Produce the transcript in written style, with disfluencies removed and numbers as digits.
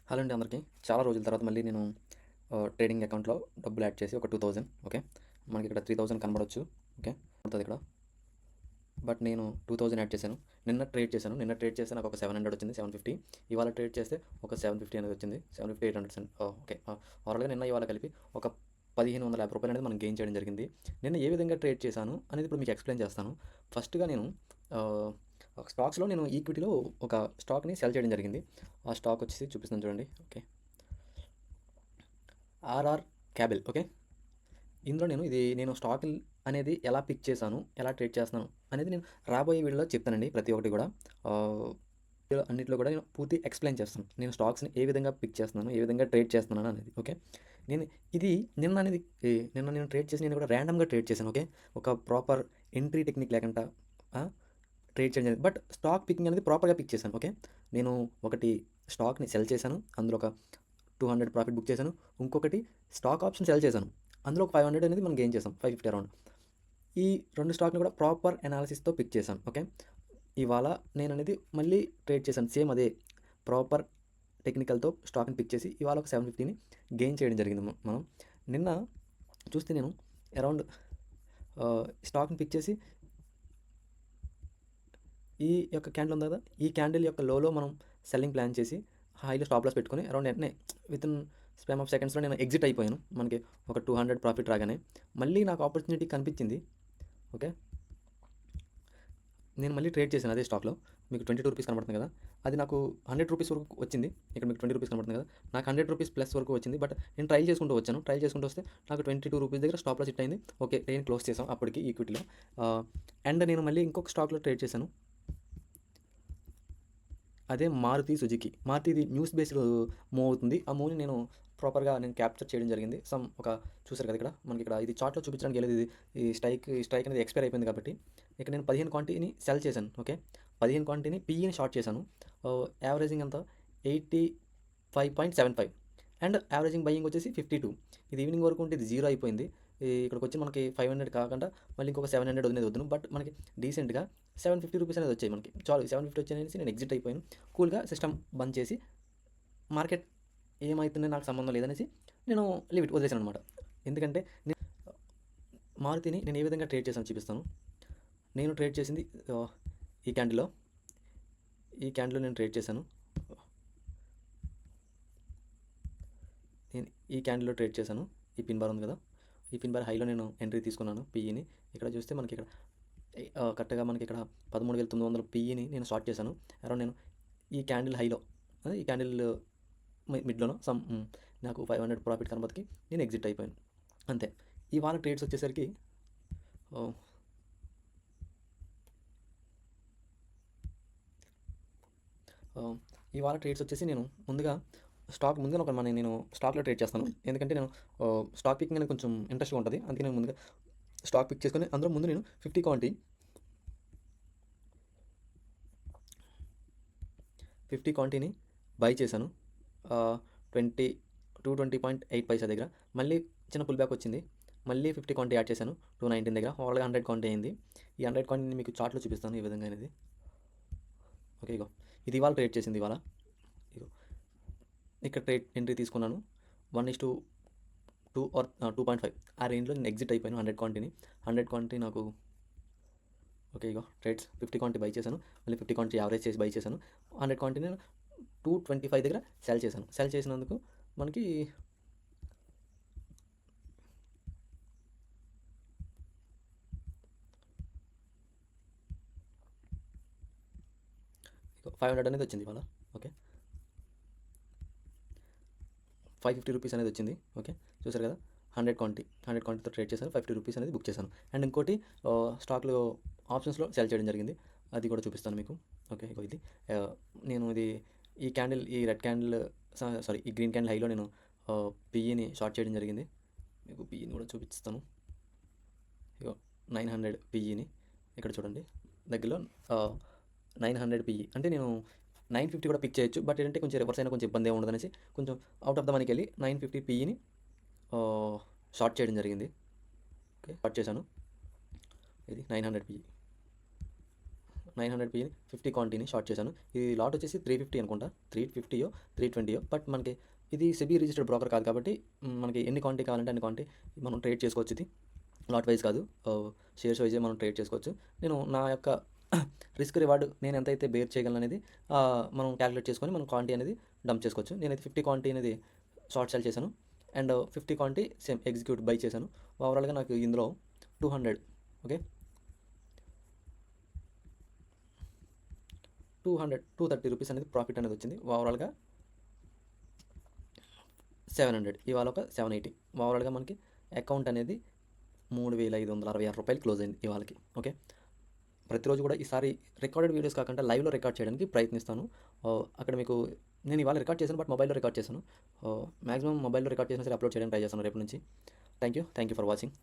Hello అండి అందరికీ. చాలా రోజుల తర్వాత మళ్ళీ నేను ట్రేడింగ్ అకౌంట్‌లో డబ్బులు యాడ్ చేసి ఒక 2000 ఓకే. మనకి ఇక్కడ 3000 కనబడొచ్చు. ఓకే. ఉంటది ఇక్కడ. బట్ నేను 2000 యాడ్ చేశాను. నిన్న ట్రేడ్ చేశాను. నిన్న ట్రేడ్ చేస్తే నాకు ఒక 700 వచ్చింది. 750. ఇవాళ ట్రేడ్ చేస్తే ఒక 750 అనేది వచ్చింది. 750, 800 ఓకే. ఓవరాల్‌గా నిన్న ఇవాళ కలిపి ఒక రూ. 1550 అనేది మనం గెయిన్ చేయడం జరిగింది. నిన్న ఏ విధంగా ట్రేడ్ చేశాను అనేది ఇప్పుడు మీకు ఎక్స్‌ప్లెయిన్ చేస్తాను. ఫస్ట్‌గా నేను ఆహ్, స్టాక్స్‌లో నేను ఈక్విటీలో ఒక స్టాక్‌ని సెల్ చేయడం జరిగింది. ఆ స్టాక్ వచ్చేసి చూపిస్తాను చూడండి. ఓకే. ఆర్ఆర్ క్యాబెల్. ఓకే. ఇందులో నేను స్టాక్ అనేది ఎలా పిక్ చేశాను, ఎలా ట్రేడ్ చేస్తున్నాను అనేది నేను రాబోయే వీడియోలో చెప్తానండి ప్రతి ఒక్కటి కూడా. ఆహ్, అన్నిట్లో కూడా నేను పూర్తి ఎక్స్‌ప్లెయిన్ చేస్తాను. నేను స్టాక్స్‌ని ఏ విధంగా పిక్ చేస్తున్నాను, ఏ విధంగా ట్రేడ్ చేస్తున్నాను అనేది. ఓకే. నేను ఇది నిన్న అనేది నిన్న నేను ట్రేడ్ చేసి నేను కూడా ర్యాండమ్‌గా ట్రేడ్ చేశాను. ఓకే. ఒక ప్రాపర్ ఎంట్రీ టెక్నిక్ లేకుండా ఆ! ట్రేడ్ చేయడం జరిగింది. బట్ స్టాక్ పికింగ్ అనేది ప్రాపర్‌గా పిక్ చేశాను. ఓకే. నేను ఒకటి స్టాక్‌ని సెల్ చేశాను. అందులో ఒక 200 ప్రాఫిట్ బుక్ చేశాను. ఇంకొకటి స్టాక్ ఆప్షన్ సెల్ చేశాను. అందులో ఒక 500 అనేది మనం గెయిన్ చేసాం. 550 అరౌండ్. ఈ 2 స్టాక్‌ని కూడా ప్రాపర్ అనాలిసిస్‌తో పిక్ చేశాను. ఓకే. ఇవాళ నేననేది మళ్ళీ ట్రేడ్ చేశాను. సేమ్ అదే ప్రాపర్ టెక్నికల్‌తో స్టాక్‌ని పిక్ చేసి ఇవాళ ఒక 750ని గెయిన్ చేయడం జరిగింది మనం. నిన్న చూస్తే నేను అరౌండ్ స్టాక్‌ని పిక్ చేసి ఈ యొక్క క్యాండిల్ ఉంది కదా! ఈ క్యాండిల్ యొక్క లోలో మనం సెల్లింగ్ ప్లాన్ చేసి హైలో స్టాప్ లాస్ పెట్టుకొని అరౌండ్ వెంటనే వితిన్ స్పామ్ ఆఫ్ సెకండ్స్‌లో నేను ఎగ్జిట్ అయిపోయాను. మనకి ఒక 200 ప్రాఫిట్ రాగానే. మళ్ళీ నాకు ఆపర్చునిటీ కనిపించింది. ఓకే. నేను మళ్ళీ ట్రేడ్ చేశాను అదే స్టాక్‌లో. మీకు రూ. 22 కనబడుతుంది కదా! అది నాకు రూ. 100 వరకు వచ్చింది. ఇక్కడ మీకు రూ. 20 కనబడుతుంది కదా! నాకు రూ. 100 ప్లస్ వరకు వచ్చింది. బట్ నేను ట్రైల్ చేసుకుంటూ వచ్చాను. ట్రైల్ చేసుకుంటూ వస్తే నాకు రూ. 22 దగ్గర స్టాప్ లాస్ హిట్ అయింది. ఓకే. నేను క్లోజ్ చేసాం అప్పటికి ఈక్విటీలో. అండ్ నేను మళ్ళీ ఇంకొక స్టాక్‌లో ట్రేడ్ చేశాను. అదే మారుతి సుజుకి. మారుతిది న్యూస్ బేస్డ్ మూవ్ అవుతుంది. ఆ మూవ్‌ని నేను ప్రాపర్‌గా క్యాప్చర్ చేయడం జరిగింది. ఒక చూసారు కదా ఇక్కడ. మనకి ఇక్కడ ఇది చార్ట్‌లో చూపించడానికి లేదు. ఇది ఈ స్ట్రైక్ అనేది ఎక్స్‌పైర్ అయిపోయింది కాబట్టి, ఇక్కడ నేను 15 క్వాంటిటీని సెల్ చేశాను. ఓకే. 15 క్వాంటిటీని పీఈని షార్ట్ చేశాను. యావరేజింగ్ ఎంత 85.75 అండ్ యావరేజింగ్ బయింగ్ వచ్చేసి 52. ఇది ఈవినింగ్ వరకు ఉంటే ఇది జీరో అయిపోయింది. ఇక్కడికొచ్చి మనకి 500 కాకుండా మళ్ళీ ఇంకొక 700 అనేది వద్దును. బట్ మనకి డీసెంట్‌గా రూ. 750 అనేది వచ్చాయి మనకి. చాలు 750 వచ్చాయనేసి నేను ఎగ్జిట్ అయిపోయాను. కూల్‌గా సిస్టమ్ బంద్ చేసి మార్కెట్ ఏమైతుందో నాకు సంబంధం లేదనేసి నేను వదిలేసాను అనమాట. ఎందుకంటే మారుతిని నేను ఏ విధంగా ట్రేడ్ చేశానో చూపిస్తాను. నేను ట్రేడ్ చేసింది ఆహ్, ఈ క్యాండిల్‌లో. ఈ క్యాండిల్‌లో నేను ట్రేడ్ చేశాను. నేను ఈ క్యాండిల్‌లో ట్రేడ్ చేశాను. ఈ పిన్ బార్ ఉంది కదా! ఈ పిన్ బార్ హైలో నేను ఎంట్రీ తీసుకున్నాను పీఈని. ఇక్కడ చూస్తే మనకి ఇక్కడ కరెక్ట్‌గా మనకి ఇక్కడ 13,900 పీఈని నేను షార్ట్ చేశాను. అరౌండ్ నేను ఈ క్యాండిల్ హైలో ఈ క్యాండిల్ మిడ్‌లోనో నాకు 500 ప్రాఫిట్ కనబడకి నేను ఎగ్జిట్ అయిపోయాను. అంతే. ఇవాళ ట్రేడ్స్ వచ్చేసరికి ఆహ్, ఆహ్, ఇవాళ ట్రేడ్స్ వచ్చేసి నేను ముందుగా ముందుగానే నేను స్టాక్‌లో ట్రేడ్ చేస్తాను. ఎందుకంటే నేను స్టాక్ పికింగ్ అనేది కొంచెం ఇంట్రెస్ట్‌గా ఉంటది. అందుకే నేను ముందుగా స్టాక్ పిక్ చేసుకొని అందులో ముందు నేను 50 క్వాంటిటీని బై చేశాను. 20 220.8 పైసా దగ్గర. మళ్ళీ చిన్న పుల్ బ్యాక్ వచ్చింది. మళ్ళీ 50 క్వాంటిటీ యాడ్ చేశాను. 219 దగ్గర. ఓవరాల్‌గా 100 క్వాంటిటీ అయింది. ఈ 100 క్వాంటిటీని మీకు చార్ట్‌లో చూపిస్తాను ఈ విధంగా అనేది. ఓకే. ఇగో. ఇది ఇవాళ ట్రేడ్ చేసింది ఇవాళ. ఇగో. ఇక్కడ ట్రేడ్ ఎంట్రీ తీసుకున్నాను. 1:2 ఆర్ 2.5 ఆ రేంజ్‌లో నేను ఎగ్జిట్ అయిపోయాను 100 క్వాంటిటీని. 100 క్వాంటిటీ నాకు okay. Ego trades 50 quantity by చేశాను. మళ్ళీ 50 క్వాంటిటీ యావరేజ్ చేసి బై చేశాను. 100 క్వాంటిటీ నేను 225 దగ్గర సెల్ చేశాను. సెల్ చేసినందుకు మనకి ఇగో 500 అనేది వచ్చింది ఇవాళ. ఓకే. రూ. 550 అనేది వచ్చింది. ఓకే. చూసారు కదా! 100 క్వాంటిటీతో ట్రేడ్ చేశాను. రూ. 50 అనేది బుక్ చేశాను. అండ్ ఇంకోటి స్టాక్‌లో ఆప్షన్స్‌లో సెల్ చేయడం జరిగింది. అది కూడా చూపిస్తాను మీకు. ఓకే. ఇగో ఇది. ఆహ్, నేను ఇది ఈ క్యాండిల్ ఈ రెడ్ క్యాండిల్ సారీ ఈ గ్రీన్ క్యాండిల్ హైలో నేను పీఈని షార్ట్ చేయడం జరిగింది. మీకు పీఈని కూడా చూపిస్తాను. ఇగో 900 పీఈని ఇక్కడ చూడండి. దగ్గరలో 900 పీఈ అంటే నేను 950 కూడా పిక్ చేయొచ్చు. బట్ ఏంటంటే కొంచెం రివర్స్ అయినా కొంచెం ఇబ్బంది ఏమి ఉండదనేసి కొంచెం ఔట్ ఆఫ్ ద మనీకెళ్ళి 950 పీఈని షార్ట్ చేయడం జరిగింది. ఓకే. షార్ట్ చేశాను. ఇది 900 పీఈ. 900 పి 50 క్వాంటిటీని షార్ట్ చేశాను. ఈ లాట్ వచ్చేసి 350 అనుకుంటా, 350యో 320యో. బట్ మనకి ఇది సెబీ రిజిస్టర్డ్ బ్రోకర్ కాదు కాబట్టి మనకి ఎన్ని క్వాంటిటీ కావాలంటే అన్ని క్వాంటిటీ మనం ట్రేడ్ చేసుకోవచ్చు. ఇది లాట్ వైజ్ కాదు, షేర్స్ వైజే మనం ట్రేడ్ చేసుకోవచ్చు. నేను నా యొక్క రిస్క్ రివార్డ్ నేను ఎంతైతే బేర్ చేయగలను అనేది మనం క్యాలిక్యులేట్ చేసుకొని మనం క్వాంటిటీ అనేది డంప్ చేసుకోవచ్చు. నేనైతే 50 క్వాంటిటీ అనేది షార్ట్ సెల్ చేశాను and 50 quantity same execute by చేశాను. ఓవరాల్గా నాకు ఇందులో 200 ఓకే 230 రూపీస్ అనేది ప్రాఫిట్ అనేది వచ్చింది. ఓవరాల్గా 700, ఇవాళ ఒక 780. ఓవరాల్గా మనకి అకౌంట్ అనేది 3566 రూపాయలు క్లోజ్ అయింది ఇవాళకి. ఓకే, ప్రతిరోజు కూడా ఈసారి రికార్డెడ్ వీడియోస్ కాకుండా లైవ్లో రికార్డ్ చేయడానికి ప్రయత్నిస్తాను. అక్కడ మీకు నేను ఇవాళ రికార్డ్ చేశాను, బట్ మొబైల్లో రికార్డ్ చేశాను. మ్యాక్సిమం మొబైల్లో రికార్డ్ చేసినా సరే అప్లోడ్ చేయడానికి ట్రై చేస్తాను రేపు నుంచి. Thank you for watching.